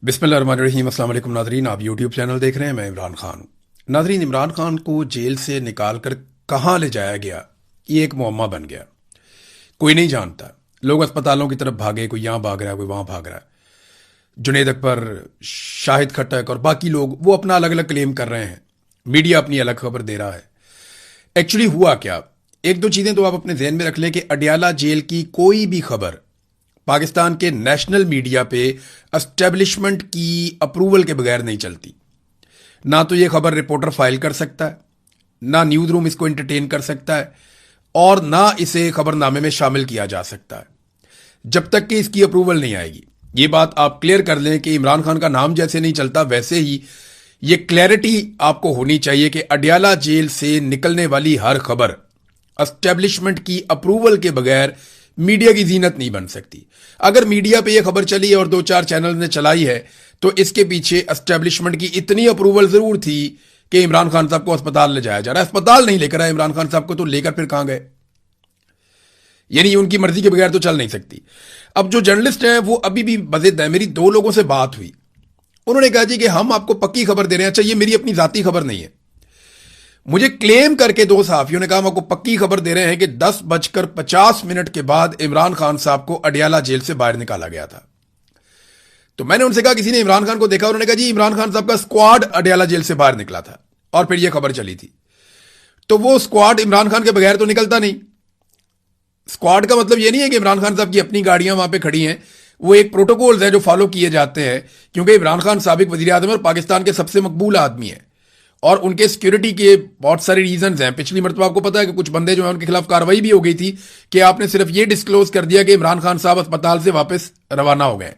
बिस्मिल्लाहिर्रहमानिर्रहीम। अस्सलाम वालेकुम नाजरीन, आप यूट्यूब चैनल देख रहे हैं। मैं इमरान खान। नाजरीन, इमरान खान को जेल से निकाल कर कहाँ ले जाया गया, ये एक मुअम्मा बन गया। कोई नहीं जानता। लोग अस्पतालों की तरफ भागे, कोई यहाँ भाग रहा है, कोई वहाँ भाग रहा है। जुनेद अकबर, शाहिद खट्टक और बाकी लोग वो अपना अलग अलग क्लेम कर रहे हैं, मीडिया अपनी अलग खबर दे रहा है। एक्चुअली हुआ क्या, एक दो चीज़ें तो आप अपने जहन में रख लें कि अडयाला जेल की कोई भी खबर पाकिस्तान के नेशनल मीडिया पे एस्टेब्लिशमेंट की अप्रूवल के बगैर नहीं चलती। ना तो ये खबर रिपोर्टर फाइल कर सकता है, ना न्यूज़ रूम इसको एंटरटेन कर सकता है, और ना इसे खबरनामे में शामिल किया जा सकता है जब तक कि इसकी अप्रूवल नहीं आएगी। ये बात आप क्लियर कर लें कि इमरान खान का नाम जैसे नहीं चलता, वैसे ही ये क्लैरिटी आपको होनी चाहिए कि अडयाला जेल से निकलने वाली हर खबर एस्टेब्लिशमेंट की अप्रूवल के बगैर मीडिया की जीनत नहीं बन सकती। अगर मीडिया पे ये खबर चली है और दो चार चैनल ने चलाई है तो इसके पीछे एस्टेब्लिशमेंट की इतनी अप्रूवल जरूर थी कि इमरान खान साहब को अस्पताल ले जाया जा रहा है। अस्पताल नहीं लेकर आए इमरान खान साहब को, तो लेकर फिर कहां गए? यानी उनकी मर्जी के बगैर तो चल नहीं सकती। अब जो जर्नलिस्ट हैं वो अभी भी बज़िद है। मेरी दो लोगों से बात हुई, उन्होंने कहा जी कि हम आपको पक्की खबर दे रहे हैं। अच्छा, ये मेरी अपनी जाती खबर नहीं है, मुझे क्लेम करके दो सहाफियों ने कहा हम आपको पक्की खबर दे रहे हैं कि 10:50 के बाद इमरान खान साहब को अडयाला जेल से बाहर निकाला गया था। तो मैंने उनसे कहा किसी ने इमरान खान को देखा? उन्होंने कहा जी इमरान खान साहब का स्क्वाड अडयाला जेल से बाहर निकला था और फिर यह खबर चली थी। तो वो स्क्वाड इमरान खान के बगैर तो निकलता नहीं। स्क्वाड का मतलब यह नहीं है कि इमरान खान साहब की अपनी गाड़ियां वहां पे खड़ी हैं, वो एक प्रोटोकॉल्स है जो फॉलो किए जाते हैं, क्योंकि इमरान खान साबिक वजीर आजम और पाकिस्तान के सबसे मकबूल आदमी है और उनके सिक्योरिटी के बहुत सारे रीजंस हैं। पिछली मरतबा आपको पता है कि कुछ बंदे जो हैं उनके खिलाफ कार्रवाई भी हो गई थी कि आपने सिर्फ ये डिस्क्लोज कर दिया कि इमरान खान साहब अस्पताल से वापस रवाना हो गए।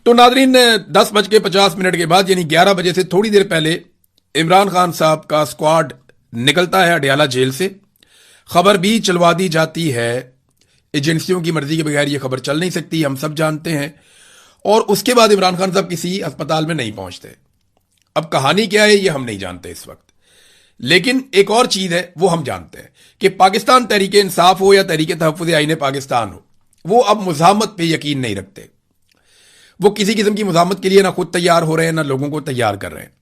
तो नाजरीन, 10:50 के बाद यानी 11 बजे से थोड़ी देर पहले इमरान खान साहब का स्क्वाड निकलता है अडयाला जेल से। खबर भी चलवा दी जाती है, एजेंसियों की मर्जी के बगैर यह खबर चल नहीं सकती, हम सब जानते हैं। और उसके बाद इमरान खान साहब किसी अस्पताल में नहीं पहुंचते। अब कहानी क्या है ये हम नहीं जानते इस वक्त, लेकिन एक और चीज है वो हम जानते हैं कि पाकिस्तान तहरीक इंसाफ हो या तहरीक तहफ़्फ़ुज़ आईन पाकिस्तान हो, वो अब मुज़ाहमत पे यकीन नहीं रखते। वो किसी किस्म की मुज़ाहमत के लिए ना खुद तैयार हो रहे हैं ना लोगों को तैयार कर रहे हैं।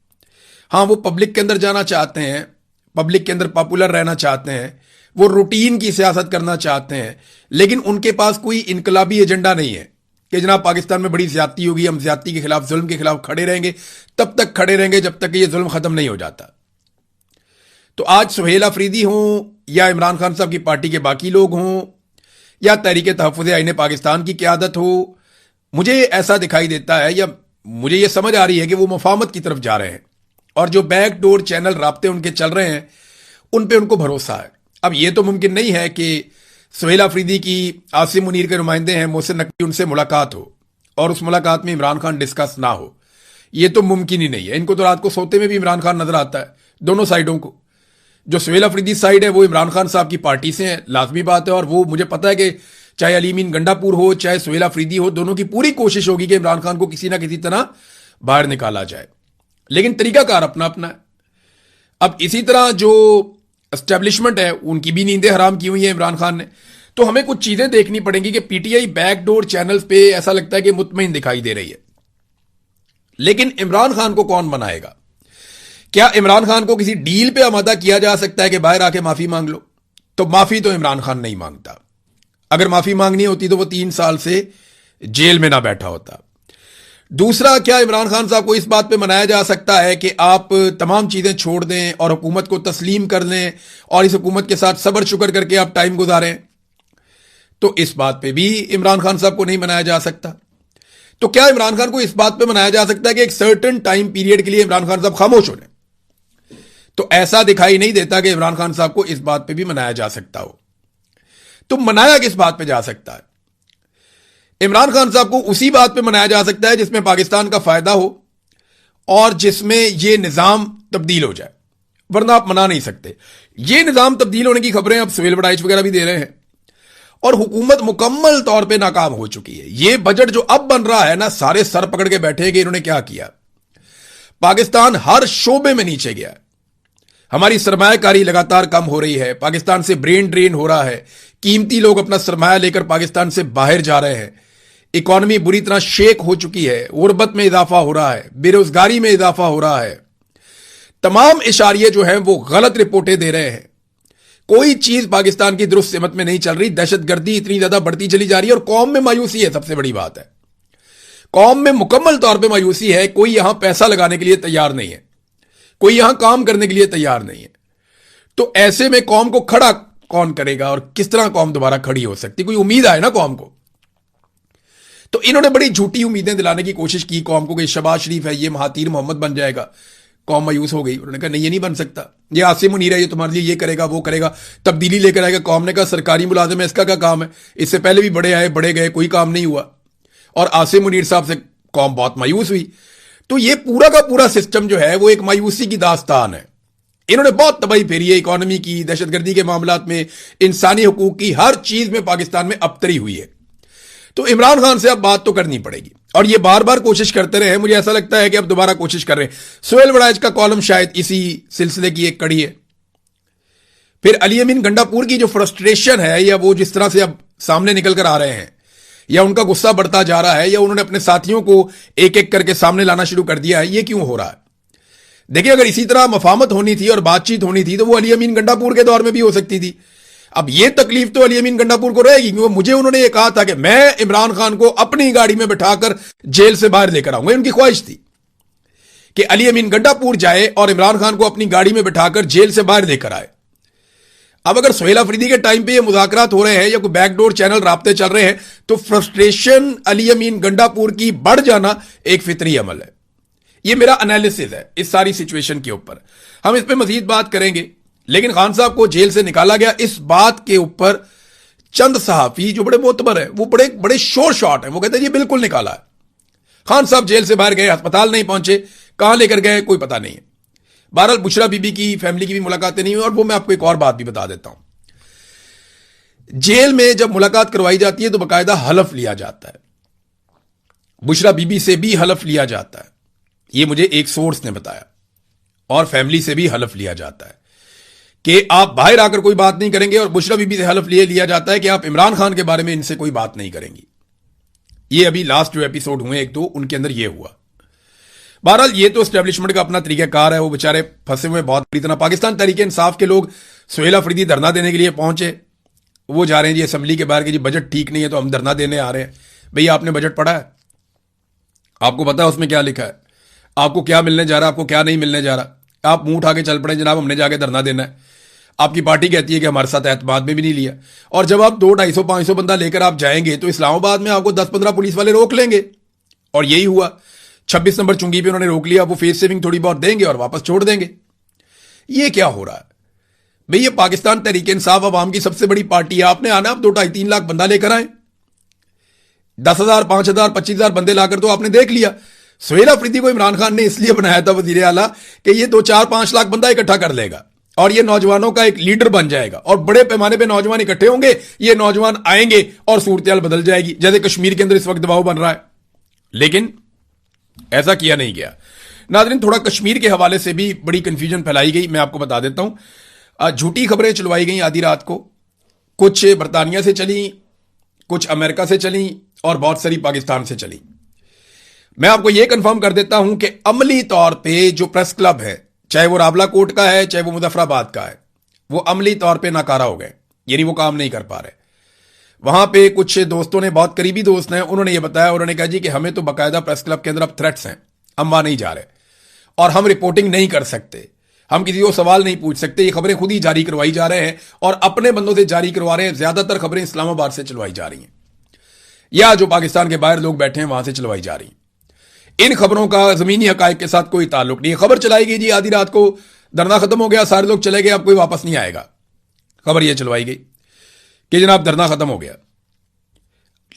हाँ, वो पब्लिक के अंदर जाना चाहते हैं, पब्लिक के अंदर पॉपुलर रहना चाहते हैं, वो रूटीन की सियासत करना चाहते हैं, लेकिन उनके पास कोई इनकलाबी एजेंडा नहीं है कि जनाब पाकिस्तान में बड़ी ज्यादती होगी, हम ज्यादती के खिलाफ, जुल्म के खिलाफ खड़े रहेंगे, तब तक खड़े रहेंगे जब तक कि ये जुल्म खत्म नहीं हो जाता। तो आज सुहेल अफरीदी हों या इमरान खान साहब की पार्टी के बाकी लोग हों या तहरीक तहफ़्फ़ुज़ आईन पाकिस्तान की क़यादत हो, मुझे ऐसा दिखाई देता है या मुझे ये समझ आ रही है कि वो मुफाहमत की तरफ जा रहे हैं और जो बैकडोर चैनल राब्ते उनके चल रहे हैं उन पे उनको भरोसा है। अब ये तो मुमकिन नहीं है कि सुहेल अफरीदी की आसिम मुनीर के नुमाइंदे हैं मोहसिन नकवी, उनसे मुलाकात हो और उस मुलाकात में इमरान खान डिस्कस ना हो। ये तो मुमकिन ही नहीं है। इनको तो रात को सोते में भी इमरान खान नजर आता है, दोनों साइडों को। जो सुहेल अफरीदी साइड है वो इमरान खान साहब की पार्टी से है, लाजमी बात है, और वो मुझे पता है कि चाहे अलीमीन गंडापुर हो चाहे सुहेल अफरीदी हो, दोनों की पूरी कोशिश होगी कि इमरान खान को किसी ना किसी तरह बाहर निकाला जाए, लेकिन तरीकाकार अपना अपना है। अब इसी तरह जो एस्टेब्लिशमेंट है उनकी भी नींदें हराम की हुई है इमरान खान ने। तो हमें कुछ चीजें देखनी पड़ेंगी कि पीटीआई बैकडोर चैनल्स पे ऐसा लगता है कि मुतमईन दिखाई दे रही है, लेकिन इमरान खान को कौन बनाएगा? क्या इमरान खान को किसी डील पे आमादा किया जा सकता है कि बाहर आके माफी मांग लो? तो माफी तो इमरान खान नहीं मांगता। अगर माफी मांगनी होती तो वो 3 साल से जेल में ना बैठा होता। दूसरा, क्या इमरान खान साहब को इस बात पे मनाया जा सकता है कि आप तमाम चीजें छोड़ दें और हुकूमत को तस्लीम कर लें और इस हुकूमत के साथ सब्र शुक्र करके आप टाइम गुजारें? तो इस बात पे भी इमरान खान साहब को नहीं मनाया जा सकता। तो क्या इमरान खान को इस बात पे मनाया जा सकता है कि एक सर्टेन टाइम पीरियड के लिए इमरान खान साहब खामोश हो जाए? तो ऐसा दिखाई नहीं देता कि इमरान खान साहब को इस बात पे भी मनाया जा सकता हो। तो मनाया किस बात पे जा सकता है? इमरान खान साहब को उसी बात पे मनाया जा सकता है जिसमें पाकिस्तान का फायदा हो और जिसमें यह निजाम तब्दील हो जाए, वरना आप मना नहीं सकते। यह निजाम तब्दील होने की खबरें अब सुहेल बड़ाइच वगैरह भी दे रहे हैं और हुकूमत मुकम्मल तौर पे नाकाम हो चुकी है। यह बजट जो अब बन रहा है ना, सारे सर पकड़ के बैठे कि इन्होंने क्या किया। पाकिस्तान हर शोबे में नीचे गया है, हमारी सरमायाकारी लगातार कम हो रही है, पाकिस्तान से ब्रेन ड्रेन हो रहा है, कीमती लोग अपना सरमाया लेकर पाकिस्तान से बाहर जा रहे हैं। इकॉनमी बुरी तरह शेक हो चुकी है, गुर्बत में इजाफा हो रहा है, बेरोजगारी में इजाफा हो रहा है, तमाम इशारे जो हैं वो गलत रिपोर्टें दे रहे हैं। कोई चीज पाकिस्तान की दुरुस्त सिमत में नहीं चल रही, दहशतगर्दी इतनी ज्यादा बढ़ती चली जा रही है और कौम में मायूसी है। सबसे बड़ी बात है कौम में मुकम्मल तौर पे मायूसी है। कोई यहां पैसा लगाने के लिए तैयार नहीं है, कोई यहां काम करने के लिए तैयार नहीं है। तो ऐसे में कौम को खड़ा कौन करेगा और किस तरह कौम दोबारा खड़ी हो सकती? कोई उम्मीद आए ना कौम को। तो इन्होंने बड़ी झूठी उम्मीदें दिलाने की कोशिश की कौम को कि शहबाज शरीफ है, ये महातीर मोहम्मद बन जाएगा। कौम मायूस हो गई। उन्होंने कहा नहीं, ये नहीं बन सकता, ये आसिम मुनीर है, ये तुम्हारे लिए ये करेगा वो करेगा, तब्दीली लेकर आएगा। कौम ने कहा सरकारी मुलाजिम है, इसका क्या काम है? इससे पहले भी बड़े आए, बड़े गए, कोई काम नहीं हुआ। और आसिम मुनीर साहब से कौम बहुत मायूस हुई। तो ये पूरा का पूरा सिस्टम जो है वो एक मायूसी की दास्तान है। इन्होंने बहुत तबाही फेरी है इकॉनमी की, दहशतगर्दी के मामलात में, इंसानी हुकूक की, हर चीज में पाकिस्तान में अबतरी हुई है। तो इमरान खान से अब बात तो करनी पड़ेगी और ये बार बार कोशिश करते रहे। मुझे ऐसा लगता है कि अब दोबारा कोशिश कर रहे हैं। सोहेल वड़ाइच का कॉलम शायद इसी सिलसिले की एक कड़ी है। फिर अली अमीन गंडापुर की जो फ्रस्ट्रेशन है या वो जिस तरह से अब सामने निकल कर आ रहे हैं या उनका गुस्सा बढ़ता जा रहा है या उन्होंने अपने साथियों को एक एक करके सामने लाना शुरू कर दिया है, ये क्यों हो रहा है? देखिए, अगर इसी तरह मफामत होनी थी और बातचीत होनी थी तो वो अली अमीन गंडापुर के दौर में भी हो सकती थी। अब ये तकलीफ तो अली अमीन गंडापुर को रहेगी क्योंकि मुझे उन्होंने ये कहा था कि मैं इमरान खान को अपनी गाड़ी में बिठाकर जेल से बाहर लेकर आऊंगा। उनकी ख्वाहिश थी कि अली अमीन गंडापुर जाए और इमरान खान को अपनी गाड़ी में बिठाकर जेल से बाहर लेकर आए। अब अगर सोहेल अफरीदी के टाइम पे ये मुज़ाकरात हो रहे हैं या कोई बैकडोर चैनल राब्ते चल रहे हैं तो फ्रस्ट्रेशन अली अमीन गंडापुर की बढ़ जाना एक फितरी अमल है। ये मेरा एनालिसिस है इस सारी सिचुएशन के ऊपर। हम इस पे मजीद बात करेंगे। लेकिन खान साहब को जेल से निकाला गया, इस बात के ऊपर चंद सहाफी जो बड़े मोतबर हैं वो बड़े बड़े शोर शॉट हैं, वो कहते हैं ये बिल्कुल निकाला है। खान साहब जेल से बाहर गए, अस्पताल नहीं पहुंचे, कहां लेकर गए कोई पता नहीं है। बहरहाल बुशरा बीबी की फैमिली की भी मुलाकातें नहीं हुई और वो मैं आपको एक और बात भी बता देता हूं। जेल में जब मुलाकात करवाई जाती है तो बाकायदा हलफ लिया जाता है, बुशरा बीबी से भी हलफ लिया जाता है। ये मुझे एक सोर्स ने बताया। और फैमिली से भी हलफ लिया जाता है कि आप बाहर आकर कोई बात नहीं करेंगे और बुशरा बीबी से हलफ लिया जाता है कि आप इमरान खान के बारे में इनसे कोई बात नहीं करेंगी। ये अभी लास्ट जो एपिसोड हुए एक दो उनके अंदर ये हुआ। बहरहाल ये तो एस्टेब्लिशमेंट का अपना तरीकाकार है, वो बेचारे फंसे हुए बहुत बुरी तरह। पाकिस्तान तहरीक इंसाफ के लोग सोहेल अफरीदी धरना देने के लिए पहुंचे, वो जा रहे हैं जी असेंबली के बाहर कि जी बजट ठीक नहीं है तो हम धरना देने आ रहे हैं। भैया आपने बजट पढ़ा है? आपको पता है उसमें क्या लिखा है? आपको क्या मिलने जा रहा है, आपको क्या नहीं मिलने जा रहा? आप मुंह उठा के चल पड़े जनाब हमने जाके धरना देना है। आपकी पार्टी कहती है कि हमारे साथ एतमाद में भी नहीं लिया। और जब आप 200, 250, 500 बंदा लेकर आप जाएंगे तो इस्लामाबाद में आपको 10-15 पुलिस वाले रोक लेंगे। और यही हुआ। 26 नंबर चुंगी पे उन्होंने रोक लिया। वो फेस सेविंग थोड़ी बहुत देंगे और वापस छोड़ देंगे। ये क्या हो रहा है भाई? ये पाकिस्तान तहरीक इंसाफ अवाम की सबसे बड़ी पार्टी है। आपने आना, आप 2, 2.5, 3 लाख बंदा लेकर आए। 10,000, 5,000, 25,000 बंदे लाकर तो आपने देख लिया। सोहेल अफरीदी को इमरान खान ने इसलिए बनाया था वजीर आला कि ये 2, 4, 5 लाख बंदा इकट्ठा कर लेगा और ये नौजवानों का एक लीडर बन जाएगा और बड़े पैमाने पे नौजवान इकट्ठे होंगे, ये नौजवान आएंगे और सूरत बदल जाएगी, जैसे कश्मीर के अंदर इस वक्त दबाव बन रहा है। लेकिन ऐसा किया नहीं गया। नाज़रीन, थोड़ा कश्मीर के हवाले से भी बड़ी कंफ्यूजन फैलाई गई, मैं आपको बता देता हूं। झूठी खबरें चलवाई गई आधी रात को, कुछ बरतानिया से चली, कुछ अमेरिका से चली और बहुत सारी पाकिस्तान से चली। मैं आपको यह कंफर्म कर देता हूं कि अमली तौर पे जो प्रेस क्लब है, चाहे वो रावला कोट का है चाहे वो मुजफ्फराबाद का है, वो अमली तौर पे नाकारा हो गए, यानी वो काम नहीं कर पा रहे। वहां पे कुछ दोस्तों ने, बहुत करीबी दोस्त हैं, उन्होंने ये बताया, उन्होंने कहा जी कि हमें तो बाकायदा प्रेस क्लब के अंदर अब थ्रेट्स हैं, हम वहां नहीं जा रहे और हम रिपोर्टिंग नहीं कर सकते, हम किसी को सवाल नहीं पूछ सकते, ये खबरें खुद ही जारी करवाई जा रहे हैं और अपने बंदों से जारी करवा रहे हैं। ज्यादातर खबरें इस्लामाबाद से चलवाई जा रही हैं या जो पाकिस्तान के बाहर लोग बैठे हैं वहां से चलवाई जा रही हैं। इन खबरों का जमीनी हकायक के साथ कोई ताल्लुक नहीं है। खबर चलाई गई जी आधी रात को, धरना खत्म हो गया, सारे लोग चले गए, अब कोई वापस नहीं आएगा। खबर यह चलवाई गई कि जनाब धरना खत्म हो गया।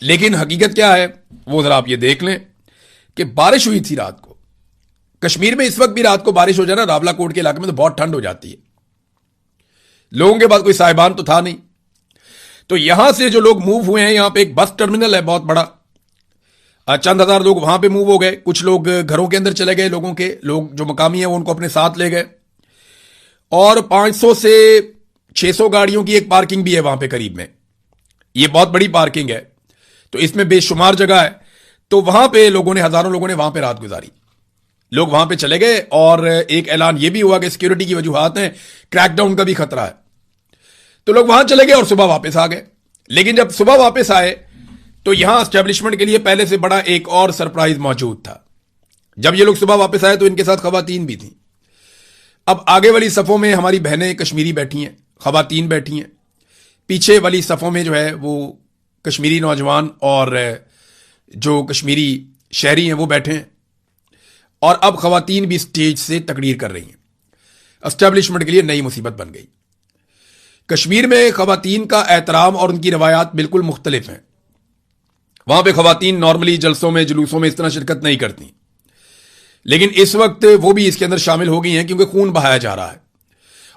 लेकिन हकीकत क्या है वो जरा आप ये देख लें कि बारिश हुई थी रात को। कश्मीर में इस वक्त भी रात को बारिश हो जाए ना, रावला कोट के इलाके में तो बहुत ठंड हो जाती है। लोगों के पास कोई साहिबान तो था नहीं। तो यहां से जो लोग मूव हुए हैं, यहां पे एक बस टर्मिनल है बहुत बड़ा, चंद हजार लोग वहां पे मूव हो गए। कुछ लोग घरों के अंदर चले गए, लोगों के लोग जो मकामी है वो उनको अपने साथ ले गए। और 500 से 600 गाड़ियों की एक पार्किंग भी है वहां पे करीब में। ये बहुत बड़ी पार्किंग है। तो इसमें बेशुमार जगह है। तो वहां पे हजारों लोगों ने वहां पे रात गुजारी। लोग वहां पे चले गए और एक ऐलान यह भी हुआ कि सिक्योरिटी की वजूहात हैं, क्रैकडाउन का भी खतरा है। तो लोग वहां चले गए और सुबह वापस आ गए। लेकिन जब सुबह वापस आए तो यहां एस्टेब्लिशमेंट के लिए पहले से बड़ा एक और सरप्राइज मौजूद था। जब ये लोग सुबह वापस आए तो इनके साथ खवातीन भी थी। अब आगे वाली सफों में हमारी बहनें कश्मीरी बैठी हैं, खवातीन बैठी हैं। पीछे वाली सफों में जो है वो कश्मीरी नौजवान और जो कश्मीरी शहरी हैं वो बैठे हैं। और अब खवातीन भी स्टेज से तकरीर कर रही हैं। एस्टेब्लिशमेंट के लिए नई मुसीबत बन गई। कश्मीर में खवातीन का एहतराम और उनकी रवायात बिल्कुल मुख्तलिफ हैं। वहां पे खवातीन नॉर्मली जलसों में, जुलूसों में इस तरह शिरकत नहीं करती, लेकिन इस वक्त वो भी इसके अंदर शामिल हो गई हैं क्योंकि खून बहाया जा रहा है।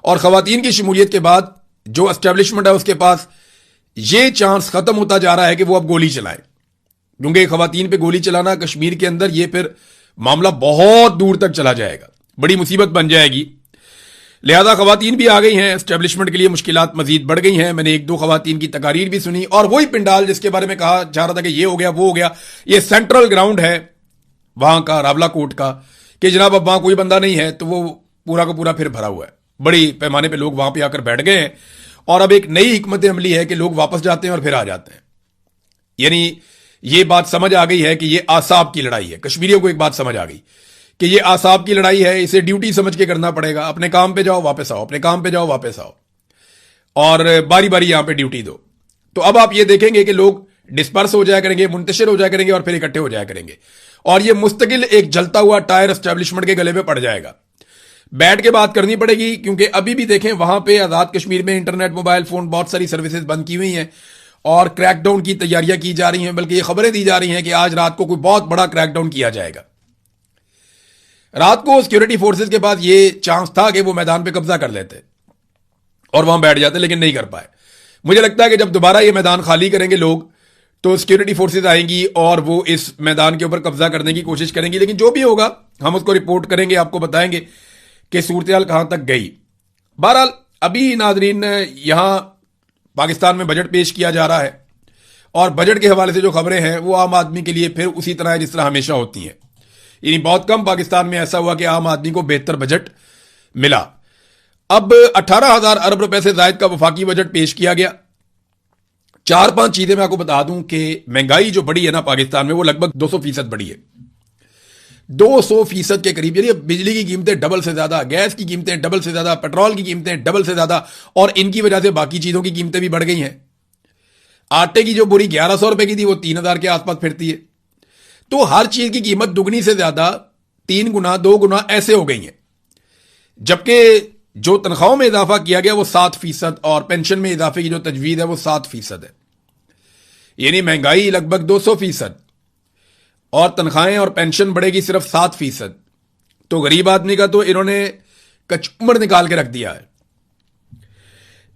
और खवातीन की शमूलियत के बाद जो एस्टेब्लिशमेंट है उसके पास ये चांस खत्म होता जा रहा है कि वो अब गोली चलाए, क्योंकि खवातीन पे गोली चलाना कश्मीर के अंदर ये फिर मामला बहुत दूर तक चला जाएगा, बड़ी मुसीबत बन जाएगी। लिहाजा खवातीन भी आ गई हैं। एस्टेब्लिशमेंट के लिए मुश्किलात मजीद बढ़ गई हैं। मैंने एक दो खवातीन की तकारीर भी सुनी और वही पिंडाल जिसके बारे में कहा जा रहा था कि ये हो गया वो हो गया, ये सेंट्रल ग्राउंड है वहां का, रावलाकोट का, कि जनाब अब वहां कोई बंदा नहीं है, तो वो पूरा का पूरा फिर भरा हुआ है। बड़ी पैमाने पर लोग वहां पर आकर बैठ गए हैं और अब एक नई हिकमत अमली है कि लोग वापस जाते हैं और फिर आ जाते हैं। यानी ये बात समझ आ गई है कि ये आसाब की लड़ाई है। कश्मीरियों को एक बात समझ आ गई कि ये आसाब की लड़ाई है, इसे ड्यूटी समझ के करना पड़ेगा। अपने काम पे जाओ वापस आओ, अपने काम पे जाओ वापस आओ, और बारी बारी यहां पे ड्यूटी दो। तो अब आप ये देखेंगे कि लोग डिस्पर्स हो जाया करेंगे, मुंतशिर हो जाया करेंगे और फिर इकट्ठे हो जाया करेंगे, और ये मुस्तकिल एक जलता हुआ टायर एस्टेब्लिशमेंट के गले में पड़ जाएगा। बैठ के बात करनी पड़ेगी, क्योंकि अभी भी देखें वहां पे आजाद कश्मीर में इंटरनेट, मोबाइल फोन, बहुत सारी सर्विसेज बंद की हुई हैं और क्रैकडाउन की तैयारियां की जा रही हैं। बल्कि ये खबरें दी जा रही हैं कि आज रात को कोई बहुत बड़ा क्रैकडाउन किया जाएगा। रात को सिक्योरिटी फोर्सेस के पास ये चांस था कि वो मैदान पे कब्जा कर लेते और वहां बैठ जाते, लेकिन नहीं कर पाए। मुझे लगता है कि जब दोबारा ये मैदान खाली करेंगे लोग, तो सिक्योरिटी फोर्सेस आएंगी और वो इस मैदान के ऊपर कब्जा करने की कोशिश करेंगी। लेकिन जो भी होगा हम उसको रिपोर्ट करेंगे, आपको बताएंगे कि सूरत-ए-हाल कहां तक गई। बहरहाल अभी नाजरीन यहां पाकिस्तान में बजट पेश किया जा रहा है और बजट के हवाले से जो खबरें हैं वो आम आदमी के लिए फिर उसी तरह है जिस तरह हमेशा होती हैं। यानी बहुत कम पाकिस्तान में ऐसा हुआ कि आम आदमी को बेहतर बजट मिला। अब 18,000 अरब रुपए से जायद का वफाकी बजट पेश किया गया। 4-5 चीजें मैं आपको बता दूं कि महंगाई जो बढ़ी है ना पाकिस्तान में, वो लगभग 200% बढ़ी है। 200% के करीब। यानी बिजली की कीमतें डबल से ज्यादा, गैस की कीमतें डबल से ज्यादा, पेट्रोल की कीमतें डबल से ज्यादा, और इनकी वजह से बाकी चीजों की कीमतें भी बढ़ गई हैं। आटे की जो बोरी 1100 रुपए की थी वो 3,000 के आसपास फिरती है। तो हर चीज की कीमत दुगनी से ज्यादा, 3 गुना 2 गुना ऐसे हो गई है। जबकि जो तनख्वाहों में इजाफा किया गया वो 7% और पेंशन में इजाफे की जो तजवीज है वो 7% है। यानी महंगाई लगभग 200% और तनख्वाहें और पेंशन बढ़ेगी सिर्फ 7%। तो गरीब आदमी का तो इन्होंने कचूमर निकाल के रख दिया है।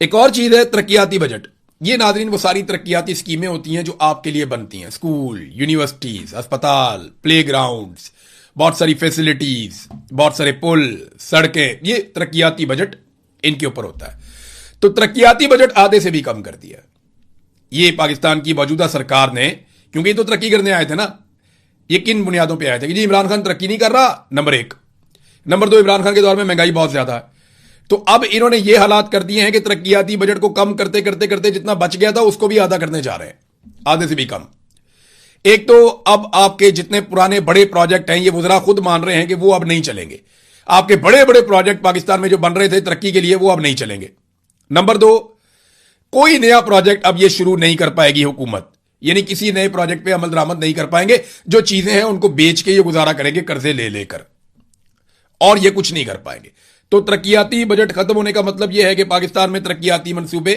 एक और चीज है तरक्याती बजट। ये नाजरीन वो सारी तरक्याती स्कीमें होती हैं जो आपके लिए बनती हैं। स्कूल, यूनिवर्सिटीज, अस्पताल, प्ले ग्राउंड्स, बहुत सारी फैसिलिटीज, बहुत सारे पुल, सड़कें, ये तरक्याती बजट इनके ऊपर होता है। तो तरक्याती बजट आधे से भी कम कर दिया ये पाकिस्तान की मौजूदा सरकार ने, क्योंकि ये तो तरक्की करने आए थे ना। ये किन बुनियादों पे आए थे कि जी इमरान खान तरक्की नहीं कर रहा, नंबर 1। नंबर 2, इमरान खान के दौर में महंगाई बहुत ज्यादा है। तो अब इन्होंने ये हालात कर दिए हैं कि तरक्याती बजट को कम करते करते करते जितना बच गया था उसको भी आधा करने जा रहे हैं, आधे से भी कम। एक तो अब आपके जितने पुराने बड़े प्रोजेक्ट हैं, ये वुज़रा खुद मान रहे हैं कि वो अब नहीं चलेंगे। आपके बड़े बड़े प्रोजेक्ट पाकिस्तान में जो बन रहे थे तरक्की के लिए, वो अब नहीं चलेंगे। नंबर 2, कोई नया प्रोजेक्ट अब ये शुरू नहीं कर पाएगी हुकूमत। यानी किसी नए प्रोजेक्ट पे अमल दरामद नहीं कर पाएंगे। जो चीजें हैं उनको बेच के ये गुजारा करेंगे कर्जे ले लेकर, और ये कुछ नहीं कर पाएंगे। तो तरक्याती बजट खत्म होने का मतलब यह है कि पाकिस्तान में तरक्याती मंसूबे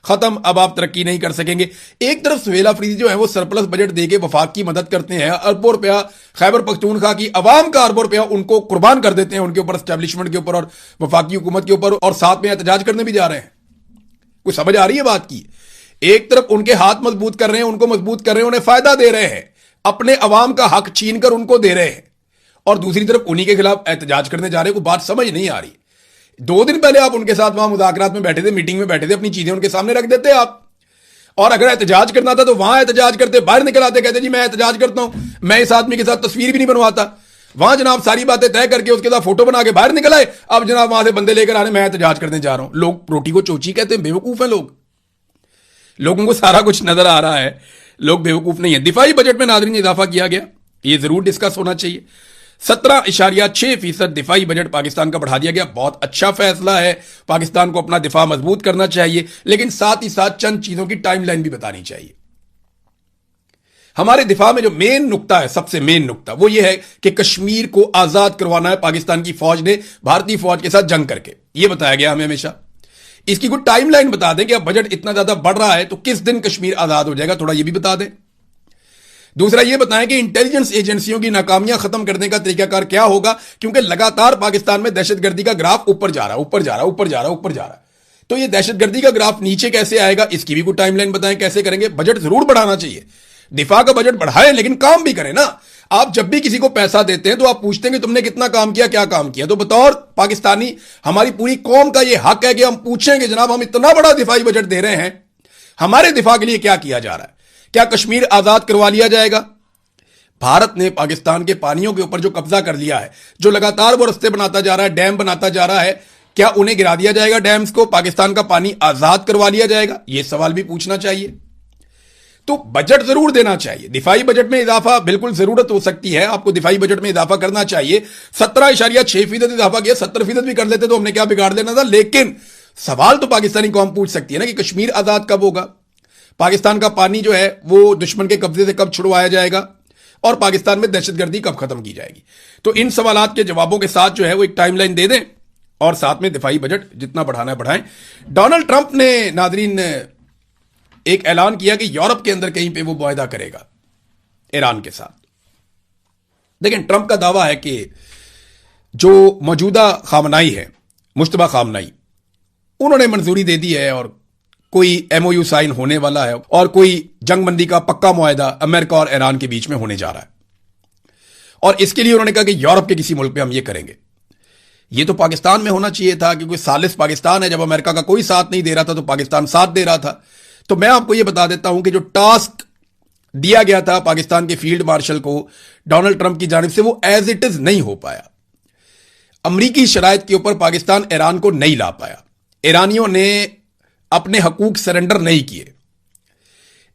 खत्म। अब आप तरक्की नहीं कर सकेंगे। एक तरफ सुहेल अफरीदी जो है वो सरप्लस बजट देके वफाक की मदद करते हैं, अरबों रुपया खैबर पख्तूनख्वा की अवाम का अरबों रुपया उनको कुर्बान कर देते हैं, उनके ऊपर, एस्टेब्लिशमेंट के ऊपर और वफाकी हुकूमत के ऊपर, और साथ में एहतजाज करने भी जा रहे हैं। कुछ समझ आ रही है बात की? एक तरफ उनके हाथ मजबूत कर रहे हैं, उनको मजबूत कर रहे हैं, उन्हें फायदा दे रहे हैं, अपने अवाम का हक छीन कर उनको दे रहे हैं, और दूसरी तरफ उन्हीं के खिलाफ एहतजाज करने जा रहे हैं। कोई बात समझ नहीं आ रही। 2 दिन पहले आप उनके साथ वहां मुज़ाकरात में बैठे थे, मीटिंग में बैठे थे, अपनी चीजें उनके सामने रख देते आप। और अगर एहतजाज करना था तो वहां एहतजाज करते, बाहर निकल आते, कहते जी मैं एहतजाज करता हूं, मैं इस आदमी के साथ तस्वीर भी नहीं बनवाता। वहां जनाब सारी बातें तय करके उसके साथ फोटो बना के बाहर निकल आए, अब जनाब वहां से बंदे लेकर आने मैं एहतजाज करने जा रहा हूं। लोग रोटी को चोची कहते हैं, बेवकूफ है लोग, लोगों को सारा कुछ नजर आ रहा है, लोग बेवकूफ नहीं है। दिफाई बजट में नाज़रीन इजाफा किया गया, ये जरूर डिस्कस होना चाहिए। 17.6% दिफाई बजट पाकिस्तान का बढ़ा दिया गया, बहुत अच्छा फैसला है। पाकिस्तान को अपना दिफा मजबूत करना चाहिए, लेकिन साथ ही साथ चंद चीजों की टाइमलाइन भी बतानी चाहिए। हमारे दिफा में जो मेन नुक्ता है, सबसे मेन नुक्ता वो ये है कि कश्मीर को आजाद करवाना है पाकिस्तान की फौज ने भारतीय फौज के साथ जंग करके, यह बताया गया हमें हमेशा। इसकी कोई टाइमलाइन बता दें कि अब बजट इतना ज्यादा बढ़ रहा है तो किस दिन कश्मीर आजाद हो जाएगा, थोड़ा यह भी बता दें। दूसरा यह बताएं कि इंटेलिजेंस एजेंसियों की नाकामियां खत्म करने का तरीकाकार क्या होगा, क्योंकि लगातार पाकिस्तान में दहशतगर्दी का ग्राफ ऊपर जा रहा है, ऊपर जा रहा है, ऊपर जा रहा है, ऊपर जा रहा है। तो यह दहशतगर्दी का ग्राफ नीचे कैसे आएगा, इसकी भी कोई टाइमलाइन बताएं, कैसे करेंगे। बजट जरूर बढ़ाना चाहिए, दिफा का बजट बढ़ाएं, लेकिन काम भी करें ना। आप जब भी किसी को पैसा देते हैं तो आप पूछते हैं कि तुमने कितना काम किया, क्या काम किया। तो बतौर पाकिस्तानी हमारी पूरी कौम का यह हक है कि हम पूछेंगे जनाब हम इतना बड़ा दिफाई बजट दे रहे हैं, हमारे दिफा के लिए क्या किया जा रहा है, क्या कश्मीर आजाद करवा लिया जाएगा। भारत ने पाकिस्तान के पानियों के ऊपर जो कब्जा कर लिया है, जो लगातार वो रस्ते बनाता जा रहा है, डैम बनाता जा रहा है, क्या उन्हें गिरा दिया जाएगा डैम्स को, पाकिस्तान का पानी आजाद करवा लिया जाएगा, यह सवाल भी पूछना चाहिए। तो बजट जरूर देना चाहिए, दिफाई बजट में इजाफा बिल्कुल जरूरत हो सकती है, आपको दिफाई बजट में इजाफा करना चाहिए। 17.6% इजाफा किया, 70% भी कर लेते तो हमने क्या बिगाड़ देना था। लेकिन सवाल तो पाकिस्तानी कौम पूछ सकती है ना कि कश्मीर आजाद कब होगा, पाकिस्तान का पानी जो है वो दुश्मन के कब्जे से कब छुड़वाया जाएगा, और पाकिस्तान में दहशतगर्दी कब खत्म की जाएगी। तो इन सवालों के जवाबों के साथ जो है वो एक टाइमलाइन दे दें, और साथ में दिफाई बजट जितना बढ़ाना है बढ़ाएं। डोनाल्ड ट्रंप ने नाजरीन एक ऐलान किया कि यूरोप के अंदर कहीं पे वो मुआहदा करेगा ईरान के साथ। लेकिन ट्रंप का दावा है कि जो मौजूदा खामनाई है, मुश्तबा खामनाई, उन्होंने मंजूरी दे दी है और कोई एमओयू साइन होने वाला है और कोई जंगबंदी का पक्का मुआहदा अमेरिका और ईरान के बीच में होने जा रहा है। और इसके लिए उन्होंने कहा कि यूरोप के किसी मुल्क पे हम ये करेंगे। ये तो पाकिस्तान में होना चाहिए था, क्योंकि सालिस पाकिस्तान है, जब अमेरिका का कोई साथ नहीं दे रहा था तो पाकिस्तान साथ दे रहा था। तो मैं आपको यह बता देता हूं कि जो टास्क दिया गया था पाकिस्तान के फील्ड मार्शल को डोनाल्ड ट्रंप की जानिब से, वो एज इट इज नहीं हो पाया। अमरीकी शराइत के ऊपर पाकिस्तान ईरान को नहीं ला पाया, ईरानियों ने अपने हकूक सरेंडर नहीं किए,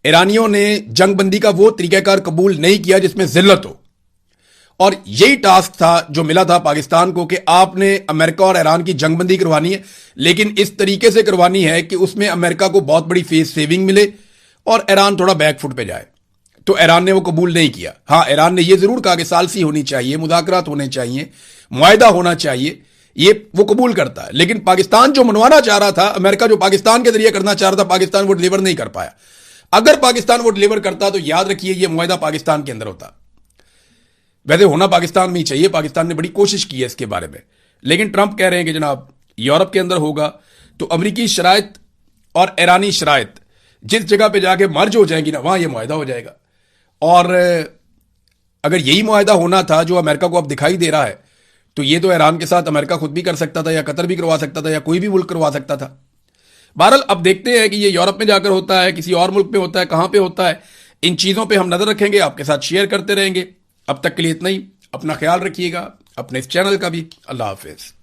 ईरानियों ने जंगबंदी का वो तरीकाकार कबूल नहीं किया जिसमें जिल्लत हो। और यही टास्क था जो मिला था पाकिस्तान को कि आपने अमेरिका और ईरान की जंगबंदी करवानी है, लेकिन इस तरीके से करवानी है कि उसमें अमेरिका को बहुत बड़ी फेस सेविंग मिले और ईरान थोड़ा बैकफुट पे जाए। तो ईरान ने वो कबूल नहीं किया। हाँ, ईरान ने यह जरूर कहा कि सालसी होनी चाहिए, मुज़ाकरात होने चाहिए, मुआहदा होना चाहिए, ये वो कबूल करता है। लेकिन पाकिस्तान जो मनवाना चाह रहा था, अमेरिका जो पाकिस्तान के जरिए करना चाह रहा था, पाकिस्तान वो डिलीवर नहीं कर पाया। अगर पाकिस्तान वो डिलीवर करता तो याद रखिए ये मुआहदा पाकिस्तान के अंदर होता। वैसे होना पाकिस्तान में ही चाहिए, पाकिस्तान ने बड़ी कोशिश की है इसके बारे में, लेकिन ट्रंप कह रहे हैं कि जनाब यूरोप के अंदर होगा तो अमरीकी शराइत और ईरानी शराइत जिस जगह पे जाके मर्ज हो जाएंगी ना, वहां ये मुआहदा हो जाएगा। और अगर यही मुआहदा होना था जो अमेरिका को अब दिखाई दे रहा है, तो ये तो ईरान के साथ अमेरिका खुद भी कर सकता था, या कतर भी करवा सकता था, या कोई भी मुल्क करवा सकता था। बहरहाल अब देखते हैं कि ये यूरोप में जाकर होता है, किसी और मुल्क में होता है, कहां पे होता है। इन चीजों पे हम नजर रखेंगे, आपके साथ शेयर करते रहेंगे। अब तक के लिए इतना ही, अपना ख्याल रखिएगा, अपने इस चैनल का भी। अल्लाह हाफिज।